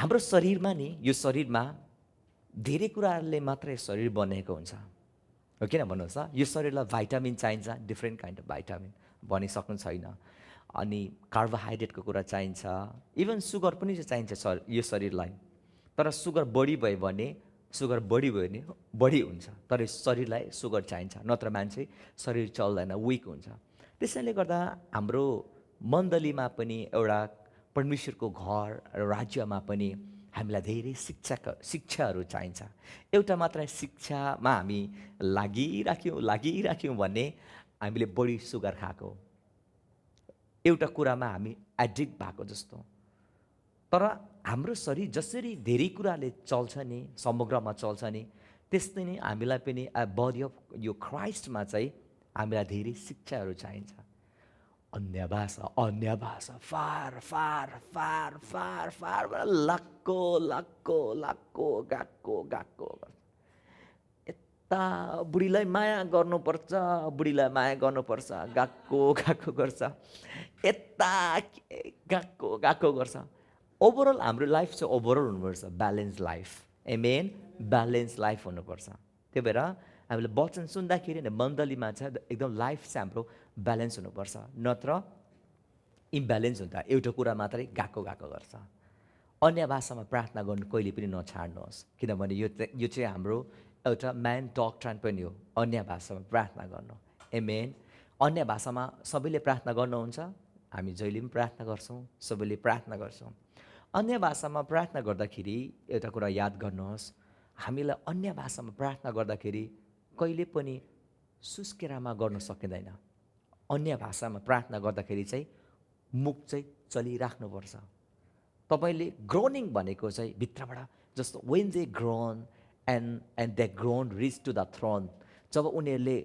हाम्रो शरीरमा नि यो शरीरमा धेरै कुराहरूले मात्रै शरीर बनेको हुन्छ हो किन भन्नुहोस् त यो शरीरलाई भाइटामिन चाहिन्छ डिफ्रेन्ट काइन्ड अफ भाइटामिन भनिसक्नु छैन अनि कार्बोहाइड्रेटको कुरा चाहिन्छ इभन सुगर पनि चाहिन्छ यो शरीरलाई तर सुगर बढी भयो भने बढी हुन्छ तर शरीरलाई सुगर चाहिन्छ नत्र मान्छे शरीर चल्दैन विक हुन्छ त्यसैले गर्दा हाम्रो मण्डलीमा पनि एउटा परमेश्वरको घर र राज्यमा पनि हामीलाई धेरै शिक्षाहरू चाहिन्छ एउटा मात्र शिक्षामा हामी लागिराख्यौँ भने हामीले बढी सुगर खाएको एउटा कुरामा हामी एडिक्ट भएको जस्तो तर हाम्रो शरीर जसरी धेरै कुराले चल्छ नि समग्रमा चल्छ नि त्यस्तै नै हामीलाई पनि बडी अफ यो क्राइस्टमा चाहिँ हामीलाई धेरै शिक्षाहरू चाहिन्छ अन्य भाषा फार फार फार फार फार लाक्को लाक्को लाक्को गाक्को गाक्को यता बुढीलाई माया गर्नुपर्छ गाक्को गाक्को गर्छ यता गाक्को गाक्को गर्छ ओभरअल हाम्रो लाइफ चाहिँ ओभरअल हुनुपर्छ ब्यालेन्स लाइफ एमेन ब्यालेन्स लाइफ हुनुपर्छ त्यही भएर हामीले वचन सुन्दाखेरि नै मण्डलीमा चाहिँ एकदम लाइफ चाहिँ हाम्रो ब्यालेन्स हुनुपर्छ नत्र इम्ब्यालेन्स हुन्छ एउटा कुरा मात्रै गाको गर्छ अन्य भाषामा प्रार्थना गर्नु कहिले पनि नछाड्नुहोस् किनभने यो चाहिँ हाम्रो एउटा मेन डक्ट्रिन पनि हो अन्य भाषामा प्रार्थना गर्नु एमेन अन्य भाषामा सबैले प्रार्थना गर्नुहुन्छ हामी जहिले पनि प्रार्थना गर्छौँ सबैले प्रार्थना गर्छौँ अन्य भाषामा प्रार्थना गर्दाखेरि एउटा कुरा याद गर्नुहोस् हामीलाई अन्य भाषामा प्रार्थना गर्दाखेरि कहिले पनि सुस्केरामा गर्न सकिँदैन अन्य भाषामा प्रार्थना गर्दाखेरि चाहिँ मुख चाहिँ चलिराख्नुपर्छ तपाईँले ग्रोनिङ भनेको चाहिँ भित्रबाट जस्तो when they grown and they grown rich to the throne जब उनीहरूले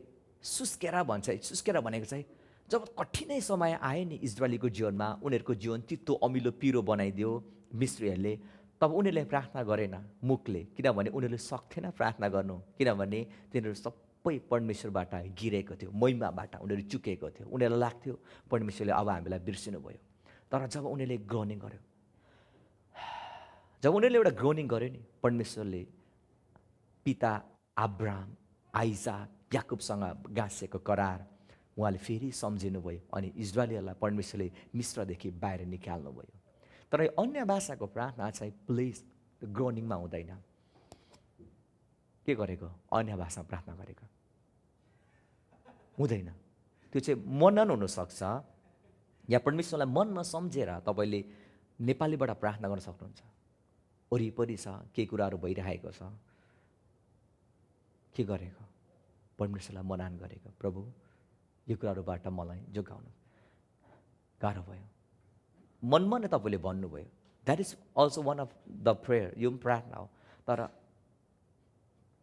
सुस्केरा भनेको चाहिँ जब कठिनै समय आयो नि इजरायलीको जीवनमा उनीहरूको जीवन तितो अमिलो पिरो बनाइदियो मिस्रीहरूले तब उनीहरूले प्रार्थना गरेन मुखले किनभने उनीहरूले सक्थेन प्रार्थना गर्नु किनभने तिनीहरू सबै परमेश्वरबाट गिरेको थियो महिमाबाट उनीहरू चुकेको थियो उनीहरूलाई लाग्थ्यो परमेश्वरले अब हामीलाई बिर्सिनु भयो तर जब उनीहरूले ग्रोनिङ गर्यो एउटा ग्रोनिङ गर्यो नि परमेश्वरले पिता अब्राहम आइजाक याकुबसँग गाँसेको करार उहाँले फेरि सम्झिनुभयो अनि इजरायलीहरूलाई परमेश्वरले मिस्रदेखि बाहिर निकाल्नुभयो तर अन्य भाषाको प्रार्थना चाहिँ प्लिज ग्रोनिङमा हुँदैन के गरेको अन्य भाषामा प्रार्थना गरेको हुँदैन त्यो चाहिँ मनन हुनसक्छ या परमेश्वरलाई मनमा सम्झेर तपाईँले नेपालीबाट प्रार्थना गर्न सक्नुहुन्छ वरिपरि छ के कुराहरू भइरहेको छ के गरेको परमेश्वरलाई मनान गरेको प्रभु यो कुराहरूबाट मलाई जोगाउनु गाह्रो भयो मनमा नै तपाईँले भन्नुभयो that is also one of the prayer यो पनि प्रार्थना हो तर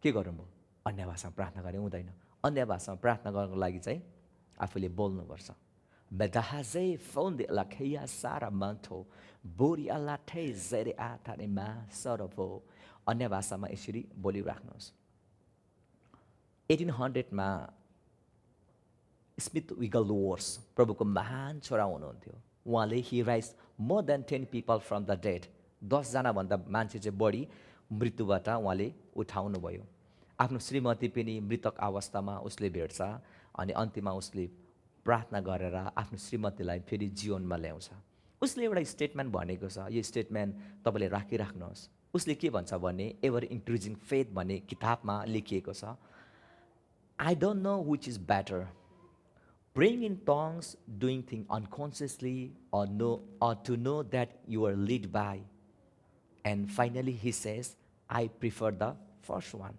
के गर्नुभयो अन्य भाषामा प्रार्थना गरे हुँदैन अन्य भाषामा प्रार्थना गर्नको लागि चाहिँ आफूले बोल्नुपर्छ बेदाहाजै फोन दे लखैया सारा मन्थो बोरी अल्लाठै जेरे आथानेमा सरफो अन्य भाषामा यसरी बोलिराख्नुहोस् 1800मा स्मिथ विगलवोर्स प्रभुको महान छोरा हुनुहुन्थ्यो उहाँले he rise more than 10 people from the dead 10जनाभन्दा मान्छे चाहिँ बढी मृत्युबाट उहाँले उठाउनु भयो आफ्नो श्रीमती पनि मृतक अवस्थामा उसले भेट्छ अनि अन्तिममा उसले प्रार्थना गरेर आफ्नो श्रीमतीलाई फेरि जीवनमा ल्याउँछ उसले एउटा स्टेटमेन्ट भनेको छ यो स्टेटमेन्ट तपाईँले राखिराख्नुहोस् उसले के भन्छ भने एभर इन्क्रिजिङ फेथ भन्ने किताबमा लेखिएको छ I don't know which is better praying in tongues, doing things unconsciously, or to know that you are led by. And finally he says, I prefer the first one.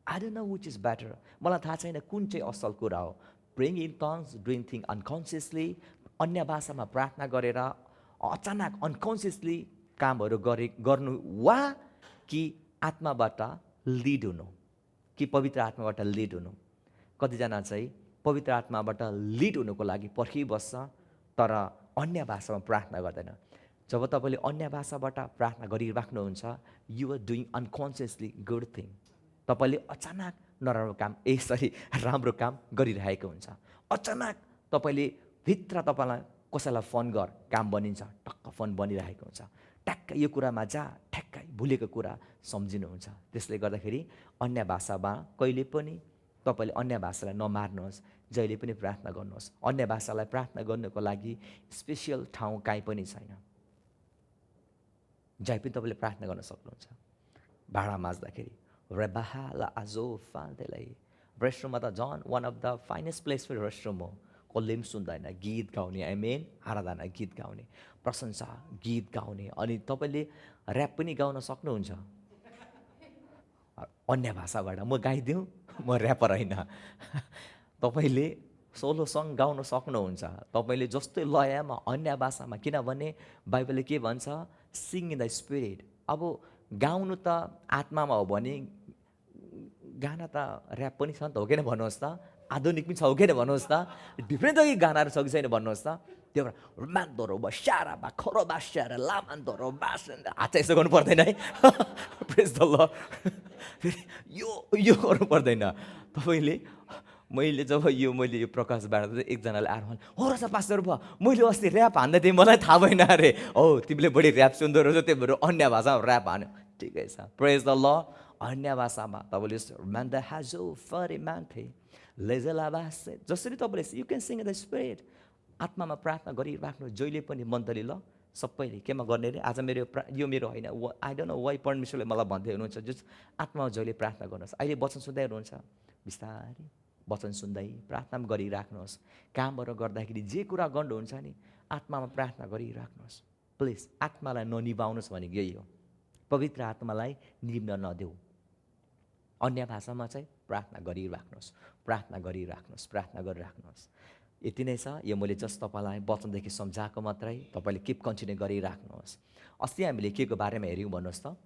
I don't know which is better. मलाई थाहा छैन कुन चाहिँ असल कुरा हो praying in tongues, doing things unconsciously, अन्य भाषामा प्रार्थना गरेर अचानक unconsciously कामहरू गर्नु वा कि आत्माबाट लिड हुनु कि पवित्र आत्माबाट लिड हुनु कतिजना चाहिँ पवित्र आत्माबाट लिड हुनुको लागि पर्खिबस्छ तर अन्य भाषामा प्रार्थना गर्दैन जब तपाईँले अन्य भाषाबाट प्रार्थना गरिराख्नुहुन्छ you are doing unconsciously good thing तपाईँले अचानक नराम्रो काम राम्रो काम गरिरहेको हुन्छ अचानक तपाईँले भित्र तपाईँलाई कसैलाई फोन काम बनिन्छ टक्क फोन बनिरहेको हुन्छ ठ्याक्कै यो कुरामा जा, ठ्याक्कै भुलेको कुरा सम्झिनुहुन्छ। त्यसले गर्दाखेरि अन्य भाषामा कहिले पनि तपाईँले अन्य भाषालाई नमार्नुहोस्, जहिले पनि प्रार्थना गर्नुहोस्। अन्य भाषालाई प्रार्थना गर्नको लागि स्पेसियल ठाउँ काहीँ पनि छैन, जहीँ पनि तपाईँले प्रार्थना गर्न सक्नुहुन्छ। भाँडा माझ्दाखेरि रेबाहा ला आजो फाल्दैलाई रेस्टरुममा त झन् one of the finest place for restroom हो। कसले पनि सुन्दैन, गीत गाउने, आइमेन आराधना गीत गाउने, प्रशंसा गीत गाउने, अनि तपाईँले ऱ्याप पनि गाउन सक्नुहुन्छ अन्य भाषाबाट। म गाइदिउँ, म ऱ्यापर होइन। तपाईँले सोलो सङ गाउन सक्नुहुन्छ, तपाईँले जस्तै लयमा अन्य भाषामा, किनभने बाइबलले के भन्छ, सिङ इन द स्पिरिट। अब गाउनु त आत्मामा हो भने गाना त ऱ्याप पनि छ नि त, हो कि भन्नुहोस् त, आधुनिक पनि छ हो कि भन्नुहोस् त, डिफ्रेन्ट खालको गानाहरू छ कि छैन भन्नुहोस् त। त्यो भएर मान्दोरो बा स्यारा बा खरो बा स्यारा लामान्दोरो बास, हात चाहिँ यसो गर्नु पर्दैन है। प्रेज द लर्ड। फेरि यो गर्नु पर्दैन तपाईँले। मैले यो प्रकाश बाँड्दा एकजनाले आएर भने, हो रहेछ पास्टर भयो, मैले अस्ति ऱ्याप हान्दै थिएँ, मलाई थाहा भएन अरे। हो तिमीले बढी ऱ्याप सुन्दो रहेछ, त्यही भएर अन्य भाषामा ऱ्याप हान्यो। ठिकै छ, प्रेज द लर्ड। अन्य भाषामा तपाईँले मान्दा हाजो फरे मान्थे लेजला बास, जसरी तपाईँले you can sing in the spirit, आत्मामा प्रार्थना गरिराख्नु जहिले पनि मण्डली। ल सबैले केमा गर्ने अरे, आज यो मेरो होइन, आई डोन्ट नो वाइ परमेश्वरले मलाई भन्दै हुनुहुन्छ जस आत्मामा जहिले प्रार्थना गर्नुहोस्। अहिले वचन सुन्दै हुनुहुन्छ, बिस्तारै वचन सुन्दै प्रार्थना गरिराख्नुहोस्। कामहरू गर्दाखेरि जे कुरा गर्नुहुन्छ नि, आत्मामा प्रार्थना गरिराख्नुहोस्। प्लिज आत्मालाई ननिभाउनुहोस् भनेको यही हो, पवित्र आत्मालाई निभ्न नदेऊ। अन्य भाषामा चाहिँ प्रार्थना गरिराख्नुहोस्, प्रार्थना गरिराख्नुहोस्, प्रार्थना गरिराख्नुहोस्। यति नै छ। यो मैले जस्ट तपाईँलाई वचनदेखि सम्झाएको मात्रै, तपाईँले किप कन्टिन्यू गरिराख्नुहोस्। अस्ति हामीले के को बारेमा हेऱ्यौँ भन्नुहोस् त,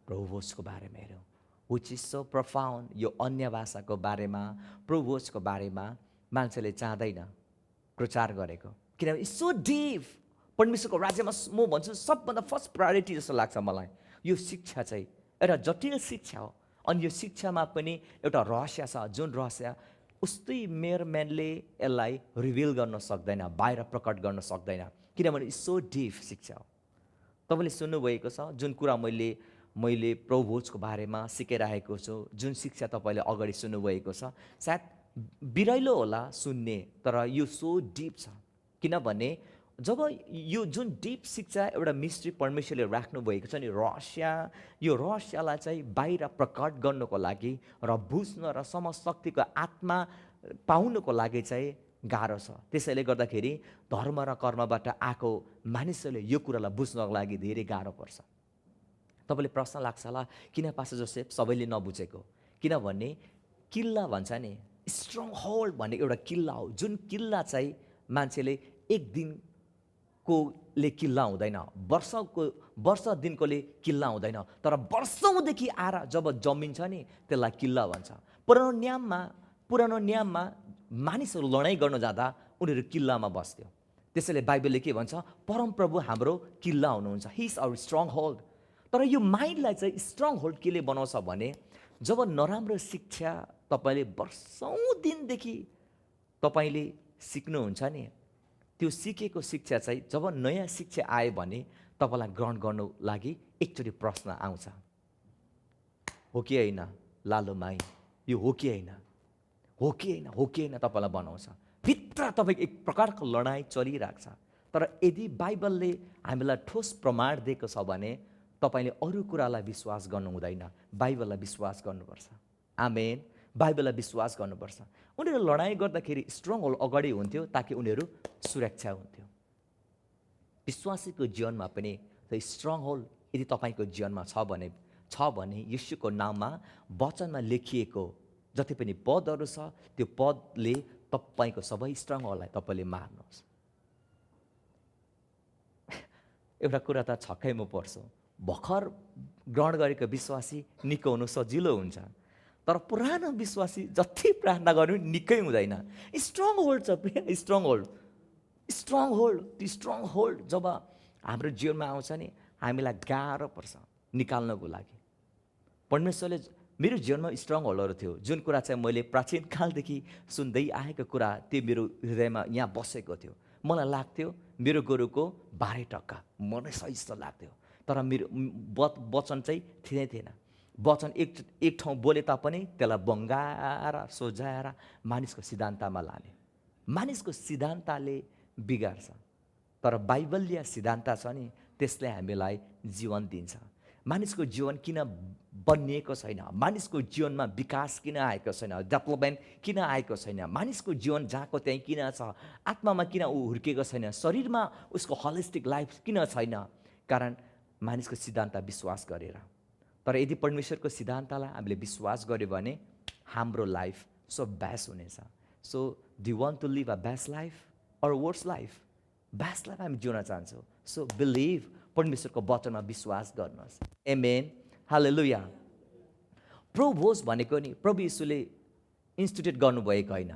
प्रभुभोजको बारेमा हेऱ्यौँ, विच इज सो प्रोफाउन्ड। यो अन्य भाषाको बारेमा, प्रभुभोजको बारेमा मान्छेले चाहँदैन प्रचार गरेको, किनभने इट्स सो डिप। परमेश्वरको राज्यमा म भन्छु सबभन्दा फर्स्ट प्रायोरिटी जस्तो लाग्छ मलाई यो शिक्षा चाहिँ एउटा जटिल शिक्षा हो। अनि यो शिक्षामा पनि एउटा रहस्य छ, जुन रहस्य उस्तै मेयरम्यानले यसलाई रिभिल गर्न सक्दैन, बाहिर प्रकट गर्न सक्दैन, किनभने इट्स सो डिप शिक्षा हो। तपाईँले सुन्नुभएको छ जुन कुरा मैले प्रभुभोजको बारेमा सिकाइरहेको छु, जुन शिक्षा तपाईँले अगाडि सुन्नुभएको छ, सायद बिराइलो होला सुन्ने, तर यो सो डिप छ। किनभने जब यो जुन डिप शिक्षा एउटा मिस्ट्री परमेश्वरले राख्नुभएको छ नि, रहस्य, यो रहस्यलाई चाहिँ बाहिर प्रकट गर्नको लागि र बुझ्न र समशक्तिको आत्मा पाउनको लागि चाहिँ गाह्रो छ। त्यसैले गर्दाखेरि धर्म र कर्मबाट आएको मानिसहरूले यो कुरालाई बुझ्नको लागि धेरै गाह्रो पर्छ। तपाईँले प्रश्न लाग्छ होला, किन पास्टर जोसेफ सबैले नबुझेको? किनभने किल्ला भन्छ नि, स्ट्रङ होल्ड भन्ने एउटा किल्ला हो, जुन किल्ला चाहिँ मान्छेले एक दिनकोले किल्ला हुँदैन, वर्ष दिनकोले किल्ला हुँदैन, तर वर्षौँदेखि आएर जब जमिन्छ नि त्यसलाई किल्ला भन्छ। पुरानो नियममा मानिसहरू लडाइँ गर्न जाँदा उनीहरू किल्लामा बस्थ्यो। त्यसैले बाइबलले के भन्छ, परमप्रभु हाम्रो किल्ला हुनुहुन्छ, he is our stronghold. तर यो माइन्डलाई चाहिँ स्ट्रङ होल्ड केले बनाउँछ भने, जब नराम्रो शिक्षा तपाईँले वर्षौँ दिनदेखि तपाईँले सिक्नुहुन्छ नि, त्यो सिकेको शिक्षा चाहिँ जब नयाँ शिक्षा आयो भने तपाईँलाई ग्रहण गर्नु लागि एकचोटि प्रश्न आउँछ, हो कि होइन लालुमाई, यो हो कि होइन, हो कि होइन, हो कि होइन, तपाईँलाई बनाउँछ। भित्र तपाईँको एक प्रकारको लडाइँ चलिरहेको छ। तर यदि बाइबलले हामीलाई ठोस प्रमाण दिएको छ भने तपाईँले अरू कुरालाई विश्वास गर्नु हुँदैन, बाइबललाई विश्वास गर्नुपर्छ। आमेन, बाइबललाई विश्वास गर्नुपर्छ। उनीहरू लडाइँ गर्दाखेरि स्ट्रङ होल्ड अगाडि हुन्थ्यो ताकि उनीहरू सुरक्षा हुन्थ्यो। विश्वासीको जीवनमा पनि त्यो स्ट्रङ होल्ड यदि तपाईँको जीवनमा छ भने येशूको नाममा वचनमा लेखिएको जति पनि पदहरू छ, त्यो पदले तपाईँको सबै स्ट्रङ होल्डलाई तपाईँले मार्नुहोस्। एउटा कुरा त छक्कै म पर्छु, भर्खर ग्रहण गरेको विश्वासी निको हुनु सजिलो हुन्छ, तर पुरानो विश्वासी जति प्रार्थना गर्नु निकै हुँदैन। स्ट्रङ होल्ड छ, स्ट्रङ होल्ड, स्ट्रङ होल्ड। त्यो स्ट्रङ होल्ड जब हाम्रो जीवनमा आउँछ नि, हामीलाई गाह्रो पर्छ निकाल्नको लागि। परमेश्वरले मेरो जीवनमा स्ट्रङ होल्डहरू थियो, जुन कुरा चाहिँ मैले प्राचीन कालदेखि सुन्दै आएको कुरा, त्यो मेरो हृदयमा यहाँ बसेको थियो। मलाई लाग्थ्यो मेरो गोरुको 12 टक्का मलाई सही जस्तो लाग्थ्यो। तर मेरो वचन चाहिँ थिएन। वचन एक ठाउँ बोले तापनि त्यसलाई बङ्गाएर सोझाएर मानिसको सिद्धान्तमा लाने। मानिसको सिद्धान्तले बिगार्छ, तर बाइबलीय सिद्धान्त छ नि त्यसले हामीलाई जीवन दिन्छ। मानिसको जीवन किन बनिएको छैन, मानिसको जीवनमा विकास किन आएको छैन, डेभलपमेन्ट किन आएको छैन, मानिसको जीवन जहाँको त्यहीँ किन छ, आत्मामा किन ऊ हुर्केको छैन, शरीरमा उसको होलिस्टिक लाइफ किन छैन, कारण मानिसको सिद्धान्त विश्वास गरेर। तर यदि परमेश्वरको सिद्धान्तलाई हामीले विश्वास गर्यो भने हाम्रो लाइफ सो बेस्ट हुनेछ। So do you want to live a best life or worst life? Best life हामी जिउन चाहन्छौँ। सो बिलिभ, परमेश्वरको वचनमा विश्वास गर्नुहोस्। आमेन, हालेलुया। प्रभु भोज भनेको नि प्रभु यीशुले इन्स्टिट्युट गर्नुभएको होइन,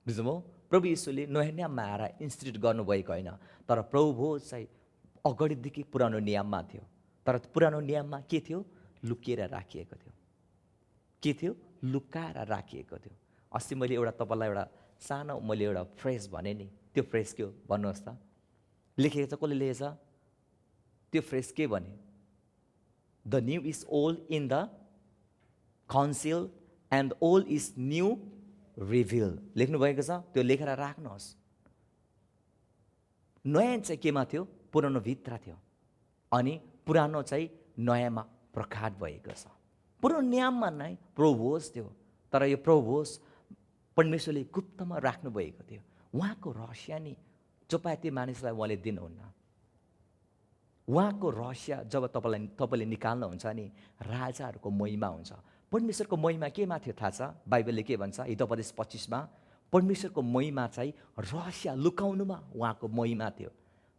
बुझ्नुभयो? प्रभु यीशुले नयाँ नियममा आएर इन्स्टिट्युट गर्नुभएको होइन, तर प्रभु भोज चाहिँ अगाडिदेखि पुरानो नियममा थियो। तर पुरानो नियममा के थियो? लुकिएर राखिएको थियो। के थियो? लुकाएर राखिएको थियो। अस्ति मैले तपाईँलाई सानो एउटा फ्रेज भने नि, त्यो फ्रेज के हो भन्नुहोस् त? लेखेको छ, कसले लेखेछ त्यो फ्रेज? के भने? The new is old in the council and old is new reveal. लेख्नुभएको छ, त्यो लेखेर राख्नुहोस्। नयाँ चाहिँ केमा थियो? पुरानो भित्र थियो, अनि पुरानो चाहिँ नयाँमा प्रकट भएको छ। पुरानो नियममा नै प्रभुभोज थियो, तर यो प्रभुभोज परमेश्वरले गुप्तमा राख्नुभएको थियो। उहाँको रहस्य नि चोपाती मानिसलाई उहाँले दिनुहुन्न। उहाँको रहस्य जब तपाईँले निकाल्नुहुन्छ नि, राजाहरूको महिमा हुन्छ। परमेश्वरको महिमा केमा थियो थाहा छ? बाइबलले के भन्छ? हितोपदेश 25 परमेश्वरको महिमा चाहिँ रहस्य लुकाउनुमा उहाँको महिमा थियो,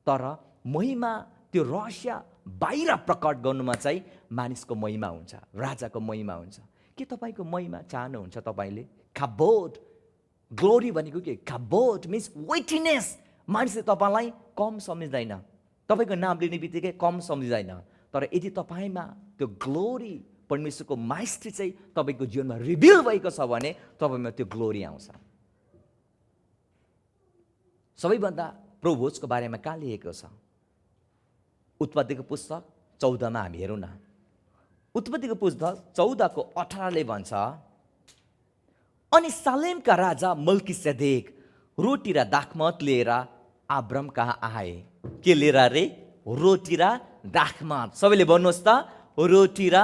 तर महिमा त्यो रहस्य बाहिर प्रकट गर्नुमा चाहिँ मानिसको महिमा हुन्छ, राजाको महिमा हुन्छ। के तपाईँको महिमा चाहनुहुन्छ? तपाईँले काबोड, ग्लोरी भनेको के? काबोड मिन्स वेटिनेस। मानिसले तपाईँलाई कम सम्झिँदैन, तपाईँको नाम लिने बित्तिकै कम सम्झिँदैन, तर यदि तपाईँमा त्यो ग्लोरी, परमेश्वरको माइस्ट्री चाहिँ तपाईँको जीवनमा रिभिल भएको छ भने तपाईँमा त्यो ग्लोरी आउँछ। सबैभन्दा प्रभुभोजको बारेमा कहाँ लेखेको छ? उत्पत्तिको पुस्तक 14 हामी हेरौँ न। उत्पत्तिको पुस्तक 14:18 भन्छ, अनि सालेमका राजा मल्कीसेदेक रोटी र दाखमत लिएर अब्राम कहाँ आए। के लिएर रे? रोटी र दाखमत। सबैले भन्नुहोस् त, रोटी र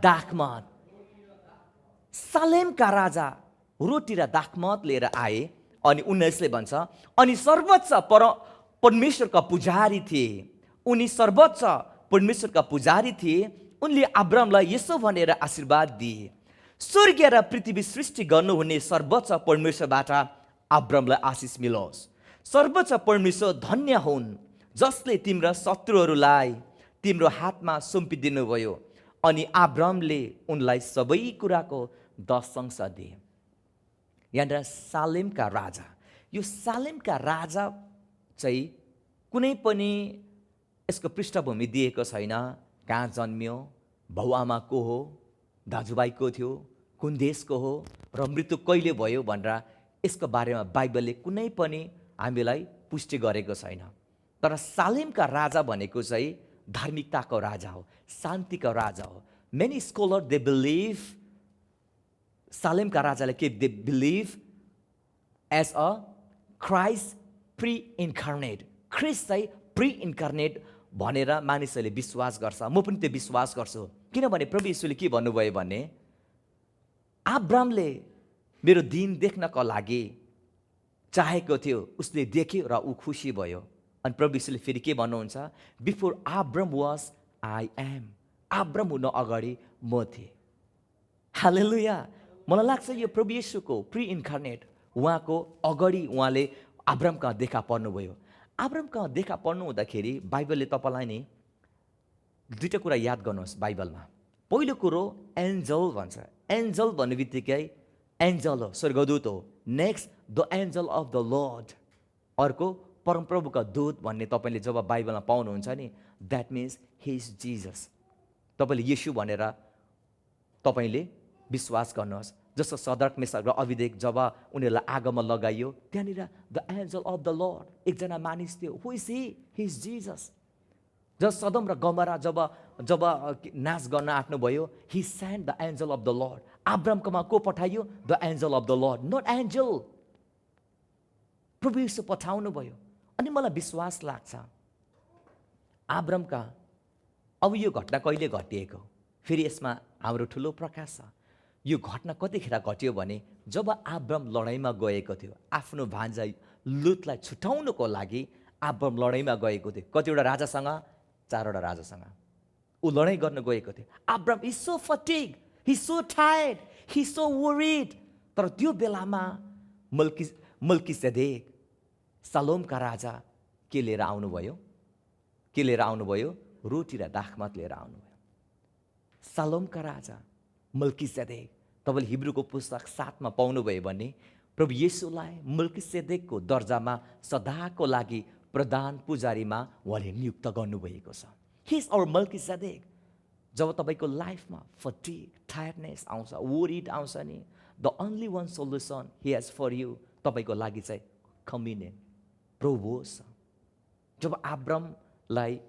दाखमत। सालेमका राजा रोटी र दाखमत लिएर आए। अनि 19ले भन्छ, अनि सर्वोच्च परमेश्वरका पुजारी थिए। उनी सर्वोच्च परमेश्वरका पुजारी थिए। उनले अब्रामलाई यसो भनेर आशीर्वाद दिए, स्वर्ग र पृथ्वी सृष्टि गर्नुहुने सर्वोच्च परमेश्वरबाट अब्रामलाई आशिष मिलोस्। सर्वोच्च परमेश्वर धन्य हुन्, जसले तिम्रा शत्रुहरूलाई तिम्रो हातमा सुम्पिदिनुभयो। अनि अब्रामले उनलाई सबै कुराको 10% दिए। यहाँनिर सालेमका राजा, यो सालेमका राजा चाहिँ कुनै पनि यसको पृष्ठभूमि दिएको छैन। कहाँ जन्मियो, बाउआमा को हो, दाजुभाइ को थियो, कुन देशको हो, र मृत्यु कहिले भयो भनेर यसको बारेमा बाइबलले कुनै पनि हामीलाई पुष्टि गरेको छैन। तर सालेमका राजा भनेको चाहिँ धार्मिकताको राजा हो, शान्तिको राजा हो। मेनी स्कलर दे बिलिभ सालेमका राजाले के? They believe as a Christ pre incarnate. ख्रिस्ट चाहिँ प्री इन्कार्नेट भनेर मानिसहरूले विश्वास गर्छ। म पनि त्यो विश्वास गर्छु, किनभने प्रभु यीशुले के भन्नुभयो भने, अब्रामले मेरो दिन देख्नको लागि चाहेको थियो, उसले देख्यो र ऊ खुसी भयो। अनि प्रभु यीशुले फेरि के भन्नुहुन्छ? Before Abraham was I am. Abraham हुन अगाडि म थिएँ। हालेलुया। मलाई लाग्छ यो प्रभु यीशुको प्री इन्कार्नेट, उहाँको अगाडि उहाँले अब्राम कहाँ देखा पर्नुभयो। अब्राम कहाँ देखा पर्नु हुँदाखेरि बाइबलले तपाईँलाई नि दुईवटा कुरा याद गर्नुहोस् बाइबलमा। पहिलो कुरो एन्जल भन्छ। एन्जल भन्ने बित्तिकै एन्जल हो, स्वर्गदूत हो। Next the angel of the lord, अर्को परमप्रभुका दूत भन्ने तपाईँले जब बाइबलमा पाउनुहुन्छ नि, that means he is Jesus. तपाईँले येशू भनेर तपाईँले विश्वास गर्नुहोस्, जस्तो सदर्क मेसक र अभिदेक जब उनीहरूलाई आगोमा लगाइयो, त्यहाँनिर the angel of the lord, एकजना मानिस थियो। Who is he is Jesus. जब सदम र गमरा जब जब नाश गर्न आँट्नुभयो, he send the angel of the lord. अब्रामकोमा को पठाइयो? The angel of the lord, not angel. प्रभु यीशु पठाउनु भयो। अनि मलाई विश्वास लाग्छ अब्रामका अब यो घटना कहिले घटिएको, फेरि यसमा हाम्रो ठुलो प्रकाश छ। यो घटना कतिखेर घट्यो भने जब अब्राम लडाइँमा गएको थियो, आफ्नो भान्जा लुतलाई छुटाउनुको लागि अब्राम लडाइँमा गएको थियो। कतिवटा राजासँग? 4वटा राजासँग ऊ लडाइँ गर्न गएको थियो। Abram is so fatigue, he so tired, he so worried. तर त्यो बेलामा मल्किसेदेक, सलोमका राजा के लिएर आउनुभयो? के लिएर आउनुभयो? रोटी र दाखमत लिएर आउनुभयो। सलोमका राजा मल्किसेदेक। तपाईँले हिब्रूको पुस्तक 7मा पाउनुभयो भने प्रभु येशूलाई मल्किसेदेकको दर्जामा सदाको लागि प्रधान पुजारीमा उहाँले नियुक्त गर्नुभएको छ। He is our Melchizedek. जब तपाईँको लाइफमा फटिग, टायर्डनेस आउँछ, वरिड आउँछ नि, the only one solution he has for you, तपाईँको लागि चाहिँ कम्युनियन, प्रोभोस। जब अब्रामलाई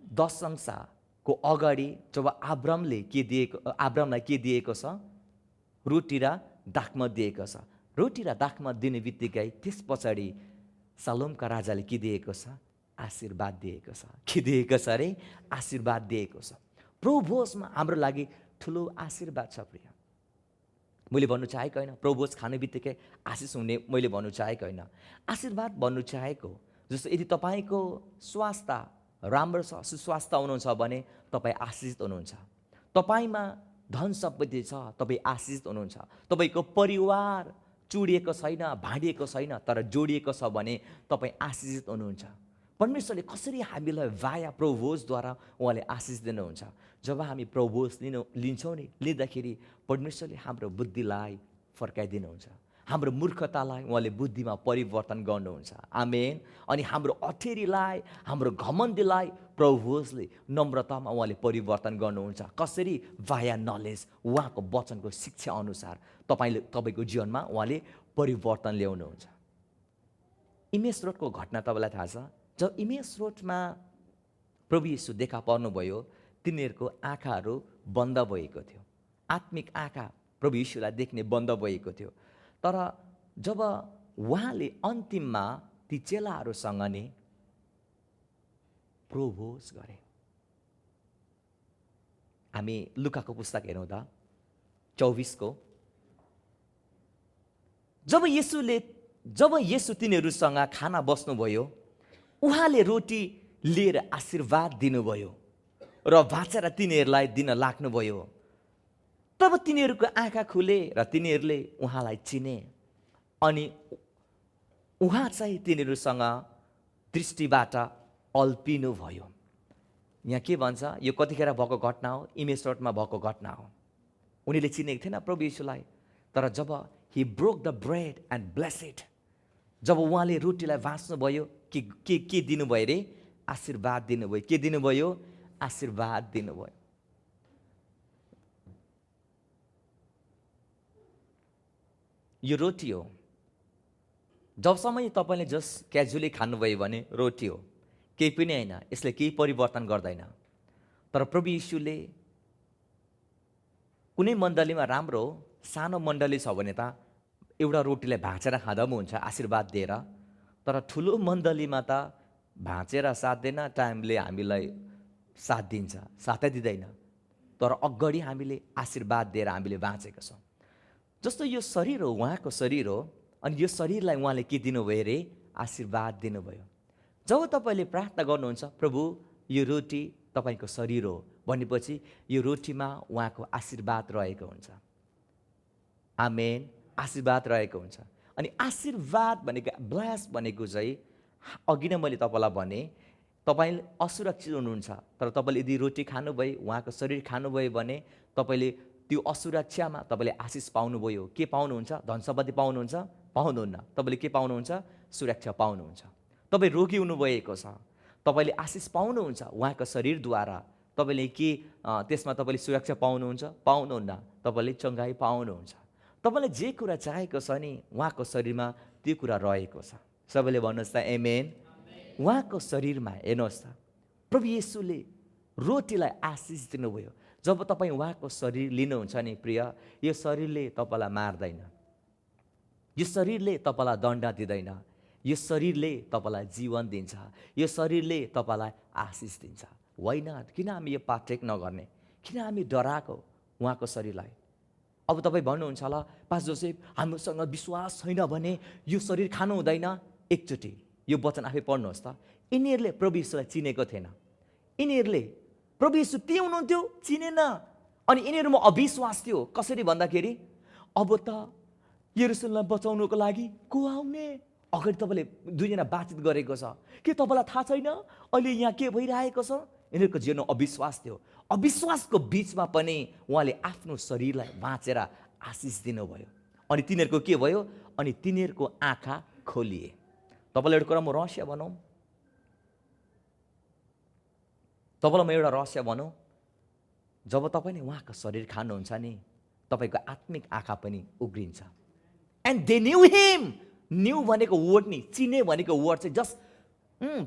10 अंशको अगाडि जब अब्रामलाई के दिएको छ? रोटी र दाखमत दिएको छ। रोटी र दाखमत दिने बित्तिकै त्यस पछाडि सलोमका राजाले के दिएको छ? आशीर्वाद दिएको छ। के दिएको छ अरे? आशीर्वाद दिएको छ। प्रोभोजमा हाम्रो लागि ठुलो आशीर्वाद छ प्रिय। मैले भन्नु चाहेको होइन प्रोभोज खाने बित्तिकै आशिष हुने, मैले भन्नु चाहेको होइन। आशीर्वाद भन्नु चाहेको जस्तो यदि तपाईँको स्वास्थ्य राम्रो छ, सुस्वास्थ्य हुनुहुन्छ भने तपाईँ आशिषित हुनुहुन्छ। तपाईँमा धन सम्पत्ति छ, तपाईँ आशिषित हुनुहुन्छ। तपाईँको परिवार चुडिएको छैन, भाँडिएको छैन, तर जोडिएको छ भने तपाईँ आशिषित हुनुहुन्छ। परमेश्वरले कसरी हामीलाई वाया प्रोभोजद्वारा उहाँले आशिष दिनुहुन्छ। जब हामी प्रोभोज लिन्छौँ नि, लिँदाखेरि परमेश्वरले हाम्रो बुद्धिलाई फर्काइदिनुहुन्छ। हाम्रो मूर्खतालाई उहाँले बुद्धिमा परिवर्तन गर्नुहुन्छ। आमेन। अनि हाम्रो अठेरीलाई, हाम्रो घमण्डीलाई प्रोभोजले नम्रतामा उहाँले परिवर्तन गर्नुहुन्छ। कसरी? वाया नलेज, उहाँको वचनको शिक्षा अनुसार तपाईँको जीवनमा उहाँले परिवर्तन ल्याउनुहुन्छ। इमेज रोडको घटना तपाईँलाई थाहा छ? जब इमेज रोडमा प्रभु येशू देखा पर्नुभयो, तिनीहरूको आँखाहरू बन्द भएको थियो। आत्मिक आँखा प्रभु येशूलाई देख्ने बन्द भएको थियो। तर जब उहाँले अन्तिममा ती चेलाहरूसँग नि प्रोभोज गरे। हामी लुकाको पुस्तक हेरौँ त 24 जब येशू तिनीहरूसँग खाना बस्नुभयो, उहाँले रोटी लिएर आशीर्वाद दिनुभयो र भाँचेर तिनीहरूलाई दिन लाग्नुभयो। तब तिनीहरूको आँखा खुले र तिनीहरूले उहाँलाई चिने। अनि उहाँ चाहिँ तिनीहरूसँग दृष्टिबाट अल्पिनु भयो। यहाँ के भन्छ? यो कतिखेर भएको घटना हो? इमेज रोडमा भएको घटना हो। उनीहरूले चिनेको थिएन प्रभु येशूलाई। तर जब he broke the bread and bless it, जब उहाँले रोटीलाई भाँच्नुभयो, के दिनुभयो रे? आशीर्वाद दिनुभयो। के दिनुभयो? आशीर्वाद दिनुभयो। यो रोटी हो। जबसम्म तपाईँले जस्ट क्याजुअली खानुभयो भने रोटी हो, केही पनि होइन, यसले केही परिवर्तन गर्दैन। तर प्रभु येशूले कुनै मण्डलीमा राम्रो हो, सानो मण्डली छ भने त एउटा रोटीलाई भाँचेर खाँदा पनि हुन्छ आशीर्वाद दिएर। तर ठुलो मण्डलीमा त भाँचेर साथ दिँदैन, टाइमले हामीलाई साथ दिन्छ, साथै दिँदैन। तर अगाडि हामीले आशीर्वाद दिएर हामीले बाँचेका छौँ। जस्तो यो शरीर हो, उहाँको शरीर हो। अनि यो शरीरलाई उहाँले के दिनुभयो रे? आशीर्वाद दिनुभयो। जब तपाईँले प्रार्थना गर्नुहुन्छ, प्रभु यो रोटी तपाईँको शरीर हो भनेपछि यो रोटीमा उहाँको आशीर्वाद रहेको हुन्छ। आमेन। आशीर्वाद रहेको हुन्छ। अनि आशीर्वाद भनेको, ब्लेस भनेको चाहिँ अघि नै मैले तपाईँलाई भने, तपाईँ असुरक्षित हुनुहुन्छ। तर तपाईँले यदि रोटी खानुभयो, उहाँको शरीर खानुभयो भने तपाईँले त्यो असुरक्षामा तपाईँले आशिष पाउनुभयो। के पाउनुहुन्छ? धन सम्पत्ति पाउनुहुन्छ? पाउनुहुन्न। तपाईँले के पाउनुहुन्छ? सुरक्षा पाउनुहुन्छ। तपाईँ रोगी हुनुभएको छ, तपाईँले आशिष पाउनुहुन्छ उहाँको शरीरद्वारा। तपाईँले के त्यसमा तपाईँले सुरक्षा पाउनुहुन्छ? पाउनुहुन्न। तपाईँले चङ्गाई पाउनुहुन्छ। तपाईँलाई जे कुरा चाहेको छ नि उहाँको शरीरमा त्यो कुरा रहेको छ। सबैले भन्नुहोस् त आमेन। उहाँको शरीरमा हेर्नुहोस् त प्रभु येशूले रोटीलाई आशिष दिनुभयो। जब तपाईँ उहाँको शरीर लिनुहुन्छ नि प्रिय, यो शरीरले तपाईँलाई मार्दैन, यो शरीरले तपाईँलाई दण्ड दिँदैन, यो शरीरले तपाईँलाई जीवन दिन्छ, यो शरीरले तपाईँलाई आशिष दिन्छ। होइन, किन हामी यो पार्टेक नगर्ने? किन हामी डराएको उहाँको शरीरलाई? अब तपाईँ भन्नुहुन्छ होला पास जोसेफ हामीसँग विश्वास छैन भने यो शरीर खानु हुँदैन। एकचोटि यो वचन आफै पढ्नुहोस् त। यिनीहरूले प्रभु येशूलाई चिनेको थिएन, यिनीहरूले प्रभु येशू ती हुनुहुन्थ्यो चिनेन, अनि यिनीहरूमा अविश्वास थियो। कसरी भन्दाखेरि अब त यरुशलेमलाई बचाउनुको लागि को आउने? अगाडि तपाईँले दुईजना बातचित गरेको छ कि तपाईँलाई थाहा छैन अहिले यहाँ के भइरहेको छ? यिनीहरूको जीवनमा अविश्वास थियो। अविश्वासको बिचमा पनि उहाँले आफ्नो शरीरलाई बाँचेर आशिष दिनुभयो। अनि तिनीहरूको के भयो? अनि तिनीहरूको आँखा खोलिए। तपाईँलाई एउटा कुरा म रहस्य भनौँ, तपाईँलाई म एउटा रहस्य भनौँ, जब तपाईँले उहाँको शरीर खानुहुन्छ नि तपाईँको आत्मिक आँखा पनि उग्रिन्छ। And they knew him. Knew भनेको वर्ड नि, चिने भनेको वर्ड चाहिँ जस्ट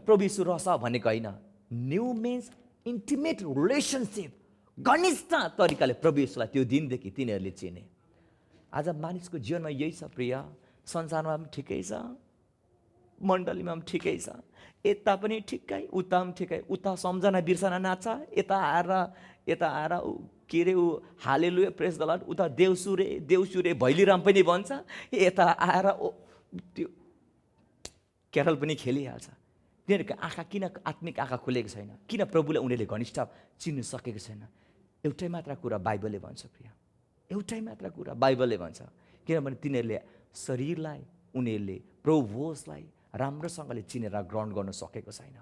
प्रभु येशू रहेछ भनेको होइन। न्यू मिन्स इन्टिमेट रिलेसनसिप, घनिष्ठ तरिकाले प्रभु येशूलाई त्यो दिनदेखि तिनीहरूले चिने। आज मानिसको जीवनमा यही छ प्रिय, संसारमा पनि ठिकै छ, मण्डलीमा पनि ठिकै छ, यता पनि ठिकै उता पनि ठिकै। उता सम्झना बिर्सना नाच्छ, यता आएर के अरे ऊ हालेलुया प्रेज द लर्ड, उता देउसुरे देउसुरे भैलीराम पनि भन्छ, यता आएर त्यो क्यारल पनि खेलिहाल्छ। तिनीहरूको आँखा किन आत्मिक आँखा खुलेको छैन? किन प्रभुले उनीहरूले घनिष्ठ चिन्नु सकेको छैन? एउटै मात्र कुरा बाइबलले भन्छ प्रिय, एउटै मात्र कुरा बाइबलले भन्छ। किनभने तिनीहरूले शरीरलाई, उनीहरूले प्रभुलाई राम्रोसँगले चिनेर ग्रहण गर्न सकेको छैन।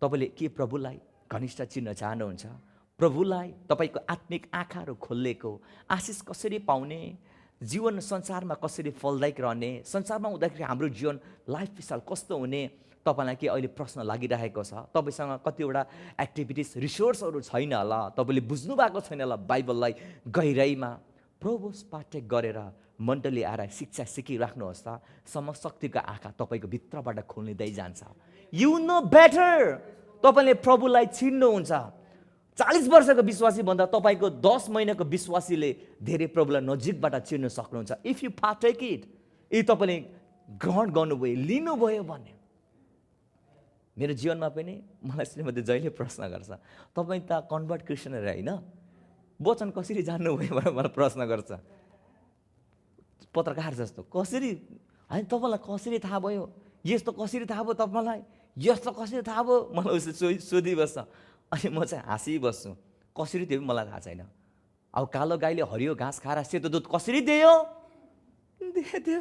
तपाईँले के प्रभुलाई घनिष्ठ चिन्न चाहनुहुन्छ? प्रभुलाई तपाईँको आत्मिक आँखाहरू खोलिएको, आशिष कसरी पाउने, जीवन संसारमा कसरी फलदायक रहने, संसारमा हुँदाखेरि हाम्रो जीवन लाइफ स्टाइल कस्तो हुने, तपाईँलाई के अहिले प्रश्न लागिरहेको छ? तपाईँसँग कतिवटा एक्टिभिटिज रिसोर्सहरू छैन होला, तपाईँले बुझ्नु भएको छैन होला बाइबललाई गहिराइमा। प्रभुस पाठ्य गरेर मण्डली आएर शिक्षा सिकिराख्नुहोस् त, समशक्तिको आँखा तपाईँको भित्रबाट खोलिँदै जान्छ। You know better. तपाईँले प्रभुलाई चिन्नुहुन्छ। 40 वर्षको विश्वासी भन्दा तपाईँको 10 महिनाको विश्वासीले धेरै प्रभुलाई नजिकबाट चिन्न सक्नुहुन्छ। इफ यु पार्टेक इट, यदि तपाईँले ग्रहण गर्नुभयो, लिनुभयो भने। मेरो जीवनमा पनि मलाई श्रीमती जहिले प्रश्न गर्छ, तपाईँ त कन्भर्ट क्रिस्चियनहरू होइन, वचन कसरी जान्नुभयो भनेर मलाई प्रश्न गर्छ। पत्रकार जस्तो कसरी, होइन तपाईँलाई कसरी थाहा भयो, यस्तो कसरी थाहा भयो तपाईँलाई, यस्तो कसरी थाहा भयो, मलाई उसले सोधिबस्छ। अनि म चाहिँ हाँसिबस्छु, कसरी त्यो पनि मलाई थाहा छैन। अब कालो गाईले हरियो घाँस खाएर सेतो दुध कसरी दियो,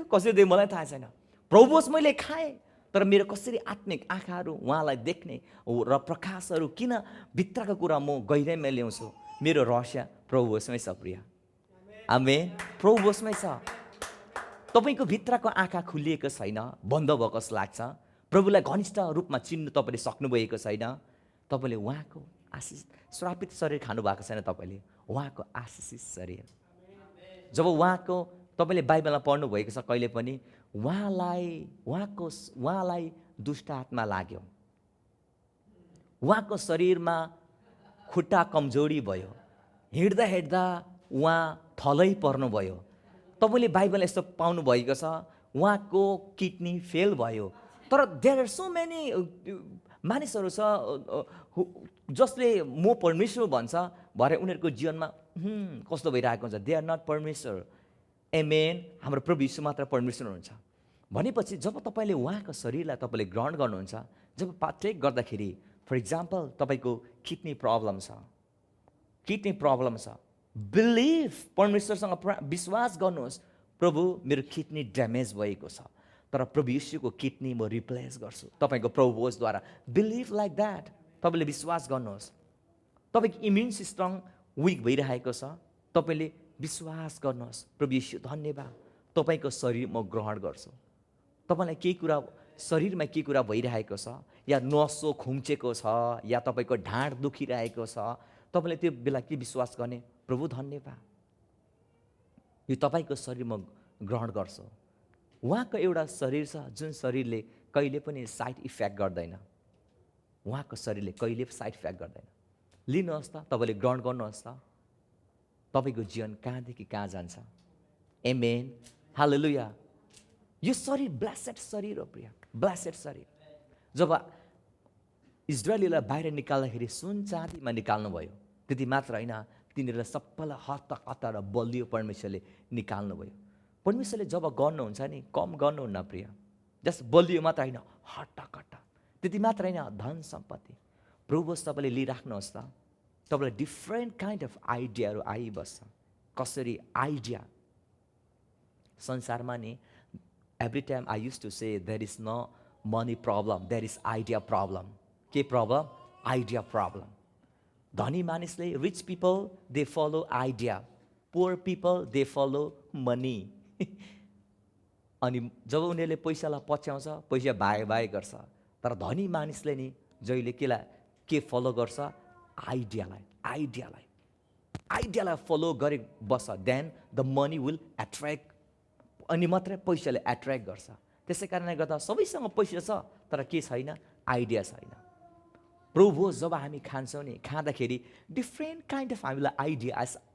कसरी दियो मलाई थाहा छैन। प्रभुस मैले खाएँ, तर मेरो कसरी आत्मिक आँखाहरू उहाँलाई देख्ने र प्रकाशहरू किन भित्रको कुरा म गहिराइमा ल्याउँछु? मेरो रहस्य प्रभुसमै छ प्रिय। आमेन। प्रभुसमै छ। तपाईँको भित्रको आँखा खुलिएको छैन, बन्द भएको जस्तो लाग्छ। प्रभुलाई घनिष्ठ रूपमा चिन्नु तपाईँले सक्नुभएको छैन। तपाईँले उहाँको आशिष श्रापित शरीर खानु भएको छैन, तपाईँले उहाँको आशिषित शरीर। जब उहाँको तपाईँले बाइबलमा पढ्नु भएको छ कहिले पनि उहाँलाई दुष्ट आत्मा लाग्यो, उहाँको शरीरमा खुट्टा कमजोरी भयो, हिँड्दा हिँड्दा उहाँ थलै पर्नुभयो। तपाईँले बाइबल यस्तो पाउनु भएको छ, उहाँको किडनी फेल भयो। तर देयर आर सो मेनी मानिसहरू छ जसले म परमेश्वर भन्छ भरे उनीहरूको जीवनमा कस्तो भइरहेको हुन्छ, दे आर नट परमेश्वर। एमेन। हाम्रो प्रभु यीशु मात्र परमेश्वर हुनुहुन्छ। भनेपछि जब तपाईँले उहाँको शरीरलाई तपाईँले ग्रहण गर्नुहुन्छ, जब पार्टेक गर्दाखेरि, फर इक्जाम्पल तपाईँको किडनी प्रब्लम छ, किडनी प्रब्लम छ, बिलिभ, परमेश्वरसँग विश्वास गर्नुहोस्, प्रभु मेरो किडनी ड्यामेज भएको छ, तर प्रभु यीशुको किडनी म रिप्लेस गर्छु तपाईँको प्रभु होसद्वारा। Believe like that. तपाईँले विश्वास गर्नुहोस्। तपाईँको इम्युन सिस्टम विक भइरहेको छ, तपाईँले विश्वास गर्नुहोस्, प्रभु यीशु धन्यवाद, तपाईँको शरीर म ग्रहण गर्छु। तपाईँलाई केही कुरा शरीरमा केही कुरा भइरहेको छ, या नसो खुम्चेको छ, या तपाईँको ढाड दुखिरहेको छ, तपाईँले त्यो बेला के विश्वास गर्ने? प्रभु धन्यवाद, यो तपाईँको शरीर म ग्रहण गर्छु। उहाँको एउटा शरीर छ जुन शरीरले कहिले पनि साइड इफेक्ट गर्दैन। उहाँको शरीरले कहिले साइड इफेक्ट गर्दैन। लिनुहोस् त, तपाईँले ग्रहण गर्नुहोस् त, तपाईँको जीवन कहाँदेखि कहाँ जान्छ। आमेन, हालेलुया। यो शरीर ब्लेसेड शरीर हो प्रिय, ब्लेसेड शरीर। जब इजरायलीलाई बाहिर निकाल्दाखेरि सुन चाँदीमा निकाल्नुभयो, त्यति मात्र होइन, तिनीहरूलाई सबैलाई हतार र बलियो परमेश्वरले निकाल्नुभयो। परमेश्वरले जब गर्नुहुन्छ नि, कम गर्नुहुन्न प्रिय, जस्ट बलियो मात्र होइन, हट्टाकट्टा। त्यति मात्र होइन, धन सम्पत्ति प्रभु तपाईँले लिइराख्नुहोस् त, तपाईँलाई डिफ्रेन्ट काइन्ड अफ आइडियाहरू आइबस्छ। कसरी आइडिया संसारमा नि, every time I use to say there is no money problem, there is idea problem. के प्रब्लम? Idea problem. धनी मानिसले, rich people they follow idea, poor people they follow money. अनि जब उनीहरूले पैसालाई पछ्याउँछ, पैसा भाइ गर्छ। तर धनी मानिसले नि जहिले के फलो गर्छ? आइडियालाई फलो गरे बस्छ, then the money will attract. अनि मात्रै पैसाले एट्र्याक्ट गर्छ। त्यसै कारणले गर्दा सबैसँग पैसा छ, तर के छैन? आइडिया छैन। प्रभु जब हामी खान्छौँ नि, खाँदाखेरि डिफ्रेन्ट काइन्ड अफ हामीलाई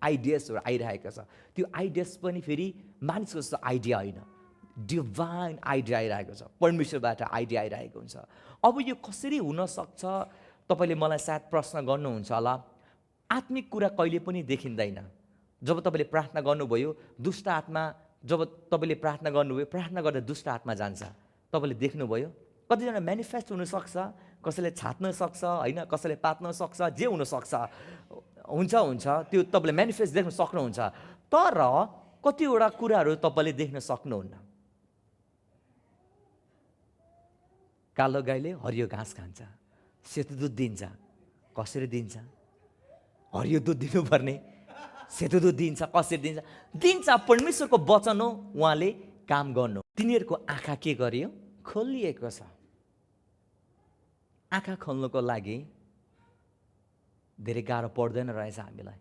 आइडियाजहरू आइरहेको छ। त्यो आइडियाज पनि फेरि मानिसको जस्तो आइडिया होइन, डिभाइन आइडिया आइरहेको छ, परमेश्वरबाट आइडिया आइरहेको हुन्छ। अब यो कसरी हुनसक्छ? तपाईँले मलाई सायद प्रश्न गर्नुहुन्छ होला। आत्मिक कुरा कहिले पनि देखिँदैन। जब तपाईँले प्रार्थना गर्नुभयो, दुष्ट आत्मा, जब तपाईँले प्रार्थना गर्नुभयो, प्रार्थना गर्दा दुष्ट आत्मा जान्छ, तपाईँले देख्नुभयो। कतिजना मेनिफेस्ट हुनसक्छ, कसैले छात्न सक्छ, होइन, कसैले पात्न सक्छ, जे हुनसक्छ, हुन्छ, त्यो तपाईँले मेनिफेस्ट देख्न सक्नुहुन्छ। तर कतिवटा कुराहरू तपाईँले देख्न सक्नुहुन्न। कालो गाईले हरियो घाँस खान्छ, सेतो दुध दिन्छ। कसरी दिन्छ? हरियो दुध दिनुपर्ने, सेतो दुध दिन्छ। कसरी दिन्छ? परमेश्वरको वचन हो, उहाँले काम गर्नु। तिनीहरूको आँखा के गर्यो? खोलिएको छ। आँखा खोल्नुको लागि धेरै गाह्रो पर्दैन रहेछ हामीलाई।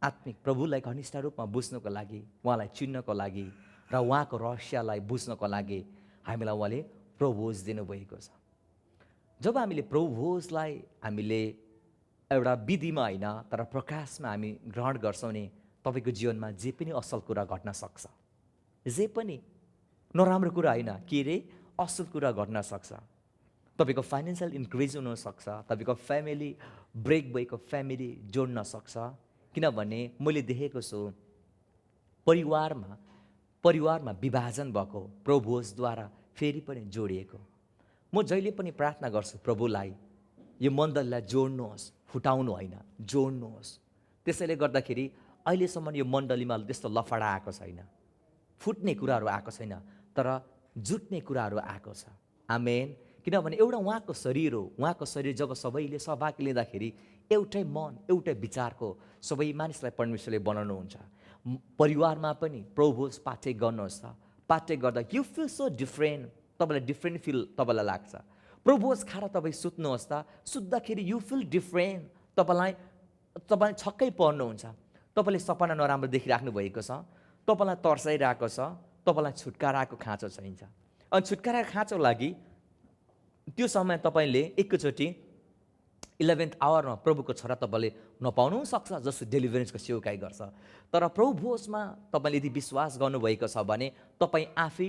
आत्मिक प्रभुलाई घनिष्ठ रूपमा बुझ्नको लागि, उहाँलाई चिन्नको लागि र उहाँको रहस्यलाई बुझ्नको लागि हामीलाई उहाँले प्रभोज दिनुभएको छ। जब हामीले प्रभोजलाई हामीले एउटा विधिमा होइन, तर प्रकाशमा हामी ग्रहण गर्छौँ नि, तपाईँको जीवनमा जे पनि असल कुरा घट्न सक्छ। जे पनि नराम्रो कुरा होइन, के रे? असल कुरा घट्न सक्छ। तपाईँको फाइनेन्सियल इन्क्रिज हुनसक्छ, तपाईँको फ्यामिली ब्रेक भएको फ्यामिली जोड्न सक्छ। किनभने मैले देखेको छु परिवारमा विभाजन भएको प्रभुद्वारा फेरि पनि जोडिएको। म जहिले पनि प्रार्थना गर्छु प्रभुलाई, यो मण्डलीलाई जोड्नुहोस्, फुटाउनु होइन, जोड्नुहोस्। त्यसैले गर्दाखेरि अहिलेसम्म यो मण्डलीमा त्यस्तो लफडा आएको छैन, फुट्ने कुराहरू आएको छैन, तर जुट्ने कुराहरू आएको छ। आमेन। किनभने एउटा उहाँको शरीर हो। उहाँको शरीर जब सबैले सहभाग लिँदाखेरि एउटै मन, एउटै विचारको सबै मानिसलाई परमेश्वरले बनाउनुहुन्छ। परिवारमा पनि प्रभुज पाठ्य गर्नुहोस् त, पाठ्य गर्दा यु फिल सो डिफ्रेन्ट, तपाईँलाई डिफ्रेन्ट फिल तपाईँलाई लाग्छ। प्रभुज खाएर तपाईँ सुत्नुहोस् त, सुत्दाखेरि यु फिल डिफ्रेन्ट, तपाईँ छक्कै पर्नुहुन्छ। तपाईँले सपना नराम्रो देखिराख्नु भएको छ, तपाईँलाई तर्साइरहेको छ, तपाईँलाई छुटकाराको खाँचो चाहिन्छ। अनि छुटकाराको खाँचो लागि त्यो समय तपाईँले एकैचोटि 11th आवरमा प्रभुको छोरा तपाईँले नपाउनु सक्छ, जस्तो डेलिभरेन्सको सेवकाई गर्छ। तर प्रभु भोजमा तपाईँले यदि विश्वास गर्नुभएको छ भने तपाईँ आफै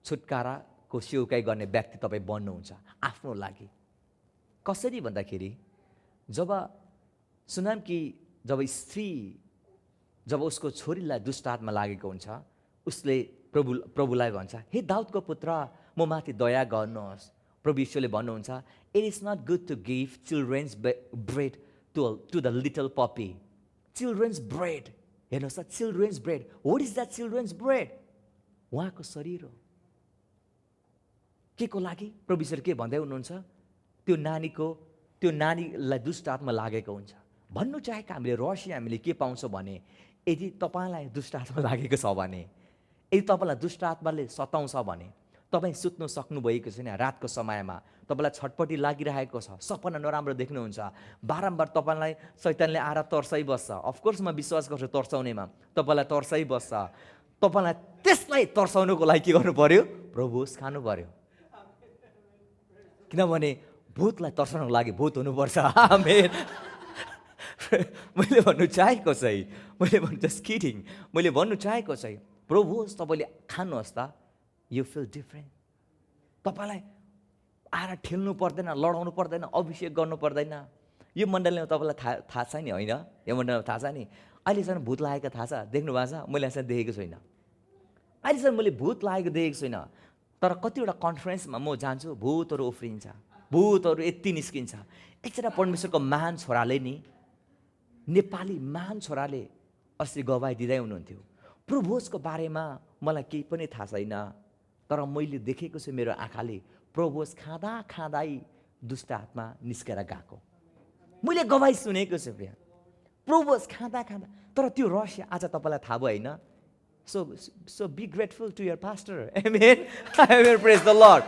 छुटकाराको सेवकाई गर्ने व्यक्ति तपाईँ बन्नुहुन्छ आफ्नो लागि। कसरी भन्दाखेरि जब सुनाम कि जब उसको छोरीलाई दुष्ट आत्मा लागेको हुन्छ, उसले प्रभुलाई भन्छ, हे दाउदको पुत्र, म माथि दया गर्नुहोस्। प्रभु ईश्वरले भन्नुहुन्छ, it is not good to give children's bread to the little puppy. Children's bread, हेर्नुहोस् त, children's bread, what is that children's bread? उहाँको शरीर हो। के को लागि? प्रभु ईश्वर के भन्दै हुनुहुन्छ? त्यो नानीलाई दुष्ट आत्मा लागेको हुन्छ। भन्नु चाहेको हामीले के पाउँछौँ भने, यदि तपाईँलाई दुष्ट आत्मा लागेको छ भने, यदि तपाईँलाई दुष्ट आत्माले सताउँछ भने, तपाईँ सुत्नु सक्नुभएको छैन रातको समयमा, तपाईँलाई छटपट्टि लागिरहेको छ, सपना नराम्रो देख्नुहुन्छ, बारम्बार तपाईँलाई शैतानले आएर तर्साइबस्छ। अफकोर्स म विश्वास गर्छु तर्साउनेमा, तपाईँलाई तर्साइबस्छ। तपाईँलाई त्यसलाई तर्साउनुको लागि के गर्नु पर्यो? प्रभुस खानु पर्यो। किनभने भूतलाई तर्साउनुको लागि भूत हुनुपर्छ। आमेन। मैले भन्नु चाहेको चाहिँ, मैले भन्नु जस्ट किडिङ, मैले भन्नु चाहेको चाहिँ प्रभुस तपाईँले खानुहोस् त, यु फिल डिफ्रेन्ट। तपाईँलाई आएर ठेल्नु पर्दैन, लडाउनु पर्दैन, अभिषेक गर्नु पर्दैन। यो मण्डलीमा तपाईँलाई थाहा छ नि, होइन? यो मण्डलीमा थाहा छ नि, अहिलेसम्म भूत लागेको थाहा छ? देख्नु भएको छ? मैले यसरी देखेको छुइनँ, अहिलेसम्म मैले भूत लागेको देखेको छुइनँ। तर कतिवटा कन्फरेन्समा म जान्छु, भूतहरू उफ्रिन्छ, भूतहरू यति निस्किन्छ। एकजना परमेश्वरको महान छोराले नि, नेपाली महान छोराले अस्ति गवाई दिँदै हुनुहुन्थ्यो, प्रभुजको बारेमा मलाई केही पनि थाहा छैन, तर मैले देखेको छु मेरो आँखाले, प्रभुज खाँदा खाँदै दुष्ट आत्मा निस्केर गएको। मैले गवाई सुनेको छु प्रिय, प्रभुज खाँदा खाँदा। तर त्यो रहस्य आज तपाईँलाई थाहा भयो, होइन? So be grateful to your pastor. Amen. Amen. Praise the Lord.